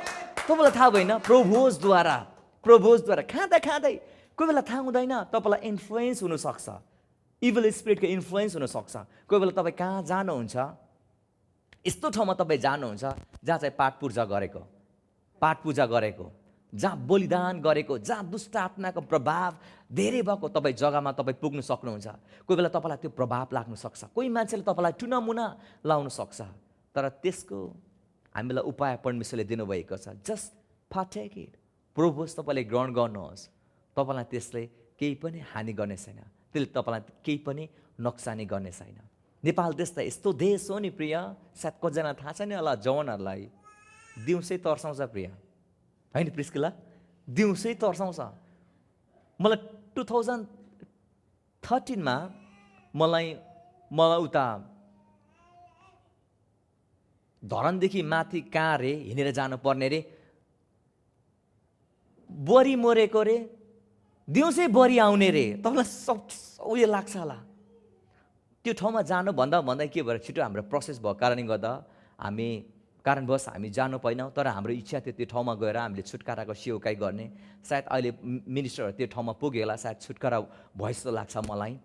तपाईँलाई थाहा भएन प्रभुजद्वारा खाँदा खाँदै कोही बेला थाहा हुँदैन, तपाईँलाई इन्फ्लुएन्स हुनसक्छ, इभिल स्पिरिटको इन्फ्लुएन्स हुनसक्छ। कोही बेला तपाईँ कहाँ जानुहुन्छ, यस्तो ठाउँमा तपाईँ जानुहुन्छ जहाँ चाहिँ पाठ पूजा गरेको, जहाँ बलिदान गरेको, जहाँ दुष्ट आत्माको प्रभाव धेरै भएको तपाईँ जग्गामा तपाईँ पुग्नु सक्नुहुन्छ। कोही बेला तपाईँलाई त्यो प्रभाव लाग्न सक्छ, कोही मान्छेले तपाईँलाई टुनामुना लाउन सक्छ, तर त्यसको हामीलाई उपाय परमेश्वरले दिनुभएको छ। Just partake it. प्रभुज तपाईँले ग्रहण गर्नुहोस्, तपाईँलाई त्यसले केही पनि हानि गर्ने छैन, त्यसले तपाईँलाई केही पनि नोक्सानी गर्ने छैन। नेपाल देश त यस्तो देश हो नि प्रिय, सायद कतिजना थाहा छैन होला, जवानहरूलाई दिउँसै तर्साउँछ प्रिय, होइन प्रिस्किला? दिउँसै तर्साउँछ। मलाई 2013मा मलाई उता धरनदेखि माथि कहाँ रे हिँडेर जानुपर्ने रे, बरी मरेको रे, दिउँसै बरी आउने रे। तपाईँलाई उयो लाग्छ होला। त्यो ठाउँमा जानुभन्दा के भएर छिटो हाम्रो प्रोसेस भएको कारणले गर्दा कारणवश हामी जानु पाइनौँ, तर हाम्रो इच्छा थियो त्यो ठाउँमा गएर हामीले छुटकाराको सेवकाई गर्ने। सायद अहिले मिनिस्टरहरू त्यो ठाउँमा पुग्यो होला, सायद छुटकारा भयो जस्तो लाग्छ मलाई।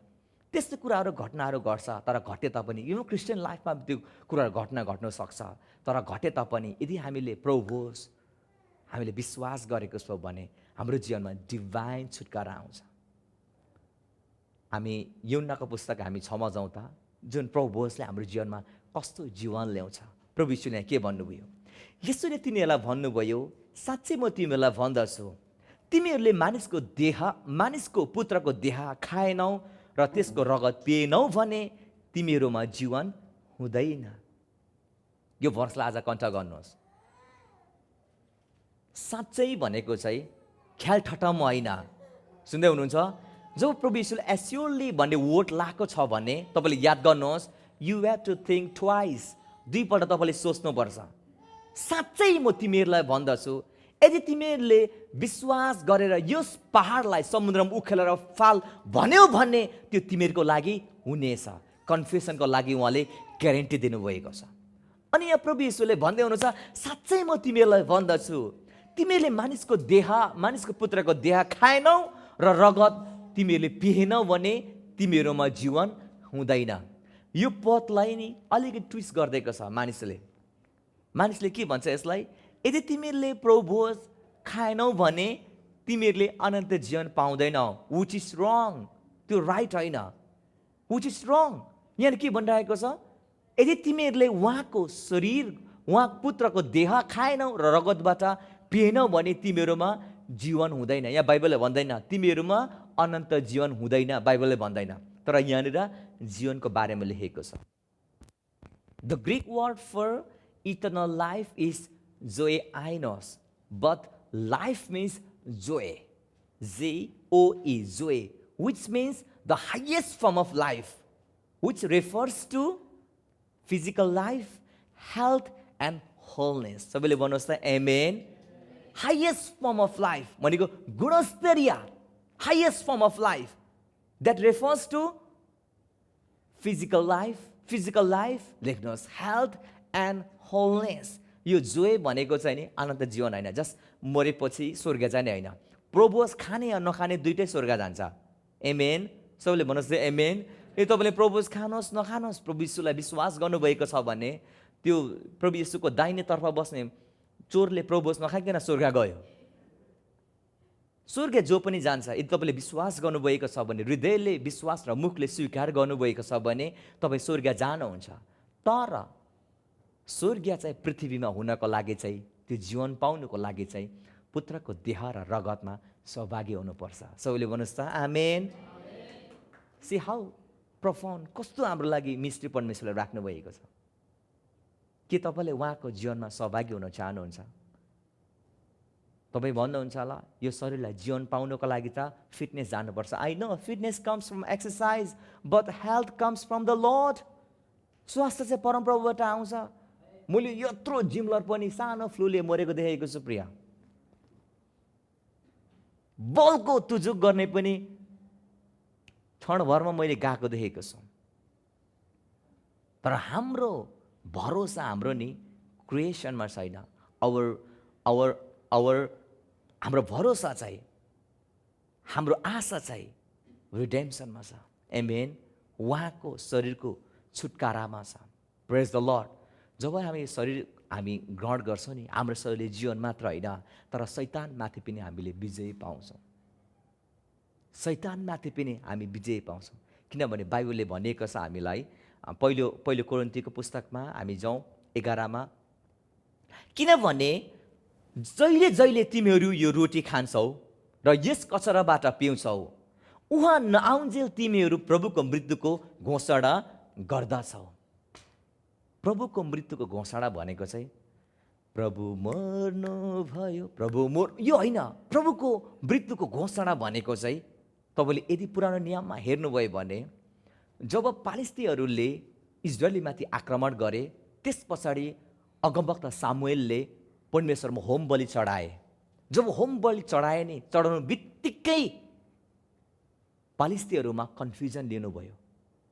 त्यस्तो कुराहरू घटनाहरू घट्छ, तर घटे तापनि यो क्रिस्चियन लाइफमा त्यो कुराहरू घट्न सक्छ। तर घटे तापनि यदि हामीले प्रभुस हामीले विश्वास गरेको छौँ भने हाम्रो जीवनमा डिभाइन छुटकारा आउँछ। हामी यूहन्नाको पुस्तक हामी 6मा जाउँ त, जुन प्रभुसले हाम्रो जीवनमा कस्तो जीवन ल्याउँछ। प्रभु यीशुले के भन्नुभयो? यीशुले तिनीहरूलाई भन्नुभयो, साँच्चै म तिमीहरूलाई भन्दछु, तिमीहरूले मानिसको पुत्रको देह खाएनौ र त्यसको रगत पिएनौ भने तिमीहरूमा जीवन हुँदैन। यो भर्सलाई आज कन्ठ गर्नुहोस्। साँच्चै भनेको चाहिँ ख्याल ठट्टामा होइन। सुन्दै हुनुहुन्छ? जब प्रभु यीशुले एस्योरली भन्ने वर्ड लाएको छ भने तपाईँले याद गर्नुहोस्, you have to think twice, दुईपल्ट तपाईँले सोच्नुपर्छ। साँच्चै म तिमीहरूलाई भन्दछु, यदि तिमीहरूले विश्वास गरेर यस पहाडलाई समुद्रमा उखेलेर फाल भन्यो भने त्यो तिमीहरूको लागि हुनेछ। कन्फेसनको लागि उहाँले ग्यारेन्टी दिनुभएको छ। अनि यहाँ प्रभु यीशुले भन्दै हुनुहुन्छ, साँच्चै म तिमीहरूलाई भन्दछु, तिमीहरूले मानिसको पुत्रको देह खाएनौ र रगत तिमीहरूले पिएनौ भने तिमीहरूमा जीवन हुँदैन। यो पदलाई नि अलिकति ट्विस्ट गरिदिएको छ मानिसले के भन्छ यसलाई? यदि तिमीहरूले प्रभु खाएनौ भने तिमीहरूले अनन्त जीवन पाउँदैनौ, विच इज रङ। त्यो राइट होइन, विच इज रङ। यहाँ के भनिरहेको छ? यदि तिमीहरूले उहाँको शरीर, उहाँ पुत्रको देह खाएनौ र रगतबाट पिएनौ भने तिमीहरूमा जीवन हुँदैन। यहाँ बाइबलले भन्दैन तिमीहरूमा अनन्त जीवन हुँदैन, बाइबलले भन्दैन, तर यहाँनिर जीवनको बारेमा लेखेको छ। The Greek word for eternal life is zoeinos, but life means zoe, Z-O-E, zoe, which means the highest form of life, which refers to physical life, health and wholeness. सबैले भन्नुहोस् त amen. Highest form of life भनेको गुणस्तरीय, highest form of life that refers to physical life, लेख्नुहोस्, health and wholeness. यो Joy भनेको चाहिँ नि अनन्त जीवन होइन, जस्ट मरेपछि स्वर्ग जाने होइन। प्रभुस खाने या नखाने दुइटै स्वर्ग जान्छ। एमेन। सबैले भन्नुहोस् चाहिँ एमेन। तपाईँले प्रभुस खानुहोस् नखानुहोस्, प्रभु यीशुलाई विश्वास गर्नुभएको छ भने त्यो प्रभु यीशुको दाहिने तर्फ बस्ने चोरले प्रभुस नखाइकन स्वर्ग गयो। स्वर्ग जो पनि जान्छ यदि तपाईँले विश्वास गर्नुभएको छ भने, हृदयले विश्वास र मुखले स्वीकार गर्नुभएको छ भने तपाईँ स्वर्ग जानुहुन्छ। तर स्वर्ग चाहिँ पृथ्वीमा हुनको लागि चाहिँ, त्यो जीवन पाउनुको लागि चाहिँ पुत्रको देह र रगतमा सहभागी हुनुपर्छ। सबैले भन्नुहोस् त आमेन। सी हाउ प्रोफाउन्ड, कस्तो हाम्रो लागि मिस्ट्री परमेश्वरले राख्नुभएको छ। के तपाईँले उहाँको जीवनमा सहभागी हुन चाहनुहुन्छ? तपाईँ भन्नुहुन्छ होला यो शरीरलाई जीवन पाउनको लागि त फिटनेस जानुपर्छ। I know fitness comes from exercise, but health comes from the lord. स्वास्थ्य चाहिँ परमप्रभुबाट आउँछ। मैले यत्रो जिमलर पनि सानो फ्लूले मरेको देखेको छु प्रिया। बलको तुजुक गर्ने पनि क्षणभरमा मैले गएको देखेको छु। तर हाम्रो भरोसा हाम्रो नि क्रिएसनमा छैन। हाम्रो भरोसा चाहिँ, हाम्रो आशा चाहिँ रिडेम्सनमा छ। एमेन। उहाँको शरीरको छुटकारामा छ। प्रेज द लर्ड। जब हामी ग्रहण गर्छौँ नि, हाम्रो शरीरले जीवन मात्र होइन तर शैतानमाथि पनि हामीले विजय पाउँछौँ। शैतानमाथि पनि हामी विजय पाउँछौँ। किनभने बाइबलले भनेको छ हामीलाई, पहिलो कोरिन्थीको पुस्तकमा हामी जाउँ 11मा, किनभने जहिले जहिले तिमीहरू यो रोटी खान्छौ र यस कचराबाट पिउँछौ, उहाँ नआउन्जेल तिमीहरू प्रभुको मृत्युको घोषणा गर्दछौ। प्रभुको मृत्युको घोषणा भनेको चाहिँ प्रभु मर्नु भयो, यो होइन। प्रभुको मृत्युको घोषणा भनेको चाहिँ तपाईँले यदि पुरानो नियममा हेर्नुभयो भने, जब पालिस्तीहरूले इजरायलीमाथि आक्रमण गरे, त्यस पछाडि अगमवक्ता सामुएलले परमेश्वरमा होम बलि चढाए। जब होम बलि चढाए नि, चढाउनु बित्तिकै पालिस्तीहरूमा कन्फ्युजन लिनुभयो।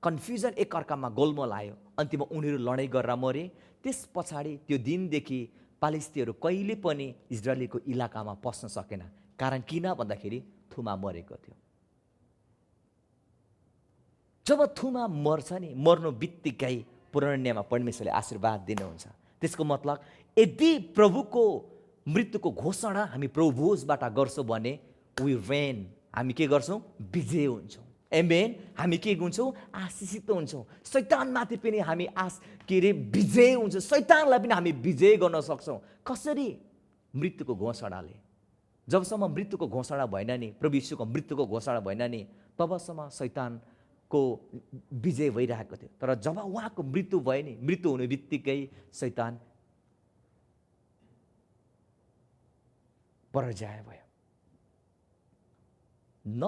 कन्फ्युजन एकअर्कामा गोलमोल आयो। अन्तिममा उनीहरू लडाइँ गरेर मरे। त्यस पछाडि त्यो दिनदेखि पालिस्तीहरू कहिले पनि इजरायलीको इलाकामा पस्न सकेन। कारण किन भन्दाखेरि थुमा मरेको थियो। जब थुमा मर्छ नि, मर्नु बित्तिकै पुरानो नियममा परमेश्वरले आशीर्वाद दिनुहुन्छ। त्यसको मतलब यदि प्रभुको मृत्युको घोषणा हामी प्रभु भोजबाट गर्छौँ भने वी रेन, हामी के गर्छौँ? विजय हुन्छौँ। एमेन। हामी के हुन्छौँ? आशिषित हुन्छौँ। शैतानमाथि पनि हामी विजय हुन्छ। शैतानलाई पनि हामी विजय गर्न सक्छौँ। कसरी? मृत्युको घोषणाले। जबसम्म मृत्युको घोषणा भएन नि, प्रभु यीशुको मृत्युको घोषणा भएन नि, तबसम्म शैतानको विजय भइरहेको थियो। तर जब उहाँको मृत्यु भयो नि, मृत्यु हुने बित्तिकै शैतान पराजय भयो। No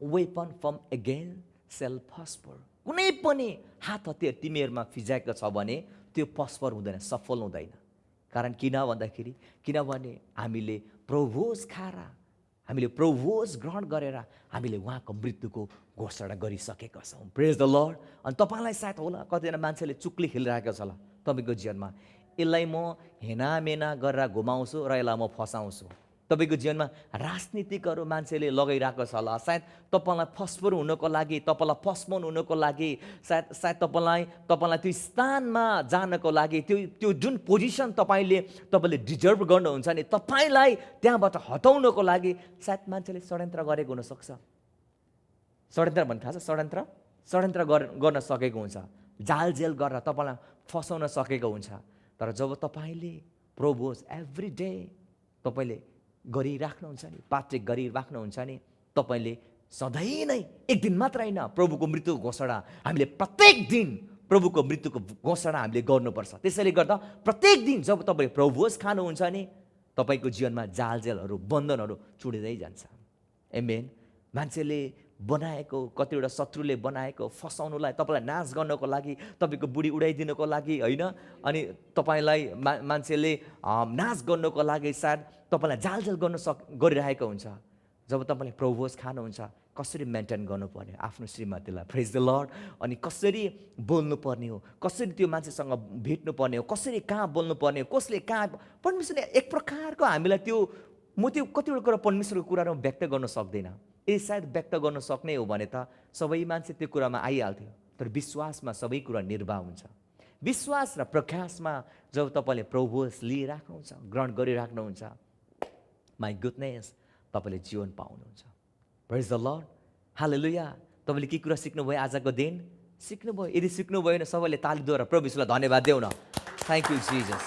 weapon formed against shall prosper, कुनै पनि हात हतियार तिमीहरूमा फिजाएको छ भने त्यो फस्फर हुँदैन, सफल हुँदैन। कारण किन भन्दाखेरि, किनभने हामीले प्रभुज खाएर, हामीले प्रभुज ग्रहण गरेर हामीले उहाँको मृत्युको घोषणा गरिसकेका छौँ। प्रेज द लर्ड। अनि तपाईँलाई सायद होला कतिजना मान्छेले चुक्ली खेलिरहेको छ होला तपाईँको जीवनमा, यसलाई म हेनामेना गरेर घुमाउँछु र यसलाई म फसाउँछु। तपाईँको जीवनमा राजनीतिकहरू मान्छेले लगाइरहेको छ होला। सायद तपाईँलाई फस्फर हुनको लागि, तपाईँलाई फस्मन हुनको लागि, सायद तपाईँलाई त्यो स्थानमा जानको लागि, त्यो जुन पोजिसन तपाईँले डिजर्भ गर्नुहुन्छ नि, तपाईँलाई त्यहाँबाट हटाउनको लागि सायद मान्छेले षड्यन्त्र गरेको हुनसक्छ। षड्यन्त्र भन्ने थाहा छ? षड्यन्त्र गर्न सकेको हुन्छ। जालजेल गरेर तपाईँलाई फसाउन सकेको हुन्छ। तर जब तपाईँले प्रभु एभ्री डे तपाईँले गरिराख्नुहुन्छ नि, पात्रिक गरिराख्नुहुन्छ नि, तपाईँले सधैँ नै, एक दिन मात्र होइन, प्रभुको मृत्युको घोषणा हामीले प्रत्येक दिन प्रभुको मृत्युको घोषणा हामीले गर्नुपर्छ। त्यसैले गर्दा प्रत्येक दिन जब तपाईँ प्रभुज खानुहुन्छ नि, तपाईँको जीवनमा जालजेलहरू, बन्धनहरू चुडिँदै जान्छ। एमेन। मान्छेले बनाएको, कतिवटा शत्रुले बनाएको फसाउनुलाई, तपाईँलाई नाश गर्नको लागि, तपाईँको बुढी उडाइदिनको लागि होइन, अनि तपाईँलाई मान्छेले नाश गर्नको लागि सायद तपाईँलाई जालजेल गरिरहेको हुन्छ। जब तपाईँले प्रभोज खानुहुन्छ कसरी मेन्टेन गर्नुपर्ने आफ्नो श्रीमतीलाई, प्रेज द लर्ड, अनि कसरी बोल्नुपर्ने हो, कसरी त्यो मान्छेसँग भेट्नुपर्ने हो, कसरी कहाँ बोल्नुपर्ने हो, कसले कहाँ, परमेश्वरले एक प्रकारको हामीलाई त्यो, म त्यो कतिवटा कुरा परमेश्वरको कुरामा व्यक्त गर्न सक्दैन। सायद व्यक्त गर्न सक्ने हो भने त सबै मान्छे त्यो कुरामा आइहाल्थ्यो, तर विश्वासमा सबै कुरा निर्वाह हुन्छ। विश्वास र प्रकाशमा जब तपाईँले प्रभोज लिइराख्नुहुन्छ, ग्रहण गरिराख्नुहुन्छ, माई गुडनेस, तपाईँले जीवन पाउनुहुन्छ। प्रेज द लर्ड, हालेलुया। तपाईँले के कुरा सिक्नुभयो आजको दिन? सिक्नुभयो? यदि सिक्नुभयो भने सबैले तालीद्वारा प्रभुलाई धन्यवाद देऊ न। Thank you Jesus,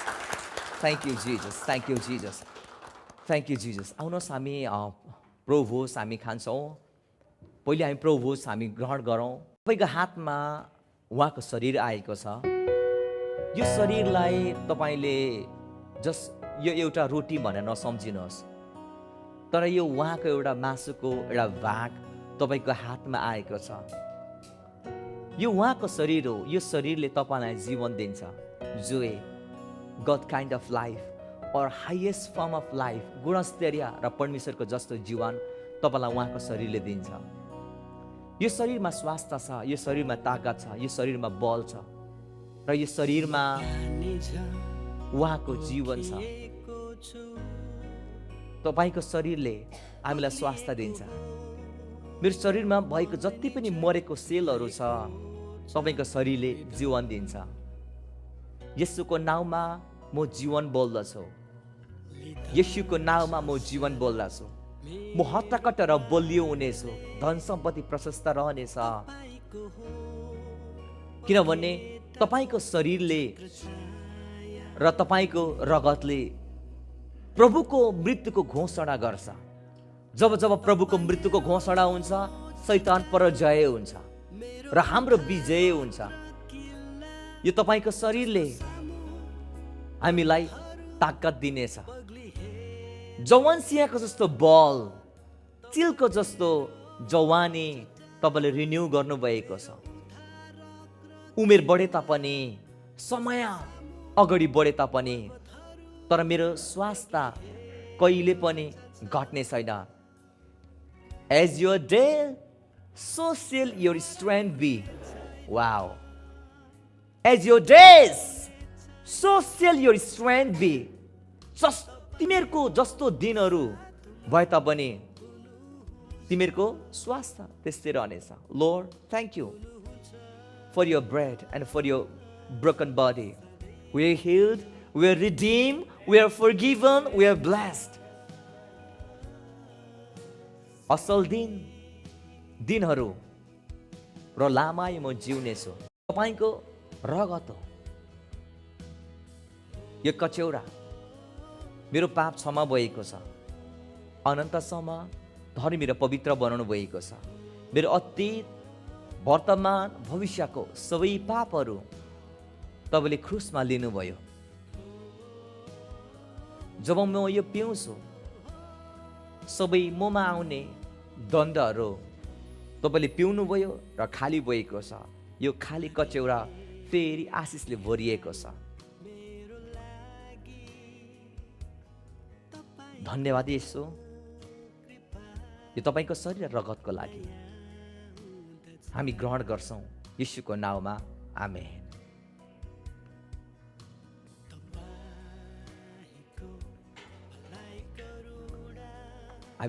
thank you Jesus, thank you Jesus, thank you Jesus. आउनुहोस् हामी प्रभोज हामी खान्छौँ। पहिले हामी प्रभोज हामी ग्रहण गरौँ। तपाईँको हातमा उहाँको शरीर आएको छ। यो शरीरलाई तपाईँले यो एउटा रोटी भनेर नसम्झिनुहोस्, तर यो उहाँको एउटा मासुको एउटा भाग तपाईँको हातमा आएको छ। यो उहाँको शरीर हो। यो शरीरले तपाईँलाई जीवन दिन्छ, जो गड काइन्ड अफ लाइफ और हाइएस्ट फर्म अफ लाइफ, गुणस्तरीय र परमेश्वरको जस्तो जीवन तपाईँलाई उहाँको शरीरले दिन्छ। यो शरीरमा स्वास्थ्य छ, यो शरीरमा ताकत छ, यो शरीरमा बल छ, र यो शरीरमा उहाँको जीवन छ। तपाईँको शरीरले हामीलाई स्वास्थ्य दिन्छ। मेरो शरीरमा भएको जति पनि मरेको सेलहरू छ, तपाईँको शरीरले जीवन दिन्छ। येशूको नाउँमा म जीवन बोल्दछु, येशूको नाउँमा म जीवन बोल्दछु। म हट्टाकट्टा र बलियो हुनेछु, धन सम्पत्ति प्रशस्त रहनेछ, किनभने तपाईँको शरीरले र तपाईँको रगतले प्रभुको मृत्युको घोषणा गर्छ। जब जब प्रभुको मृत्युको घोषणा हुन्छ, शैतान पराजय हुन्छ र हाम्रो विजय हुन्छ। यो तपाईँको शरीरले हामीलाई ताकत दिनेछ। जवान सिंहको जस्तो बल, चिलको जस्तो जवानी तपाईँले रिन्यू गर्नुभएको छ। उमेर बढे तापनि, समय अगाडि बढे तापनि, तर मेरो स्वास्थ्य कहिले पनि घट्ने छैन। As your day, so shall your strength be. Wow. As your days, so shall your strength be. तिमीहरूको जस्तो दिनहरू भए तापनि तिमीहरूको स्वास्थ्य त्यस्तै रहनेछ। Lord, thank you for your bread and for your broken body. We are healed, we are redeemed, we are forgiven, we are blessed. असल दिनहरू र लामाई म जिउनेछु। तपाईँको रगत हो यो कचौरा, मेरो पाप क्षमा भएको छ, अनन्तसम्म धर्मी र पवित्र बनाउनु भएको छ। मेरो अतीत, वर्तमान, भविष्यको सबै पापहरू तपाईँले क्रुसमा लिनुभयो। जब म यो पिउँछु, सबै ममा आउने द्वन्द्वहरू तपाईँले पिउनुभयो र खाली भएको छ। यो खाली कचौरा फेरि आशिषले भरिएको छ। धन्यवाद येशू, यो तपाईँको शरीर र रगतको लागि हामी ग्रहण गर्छौँ येशूको नाउँमा, आमेन।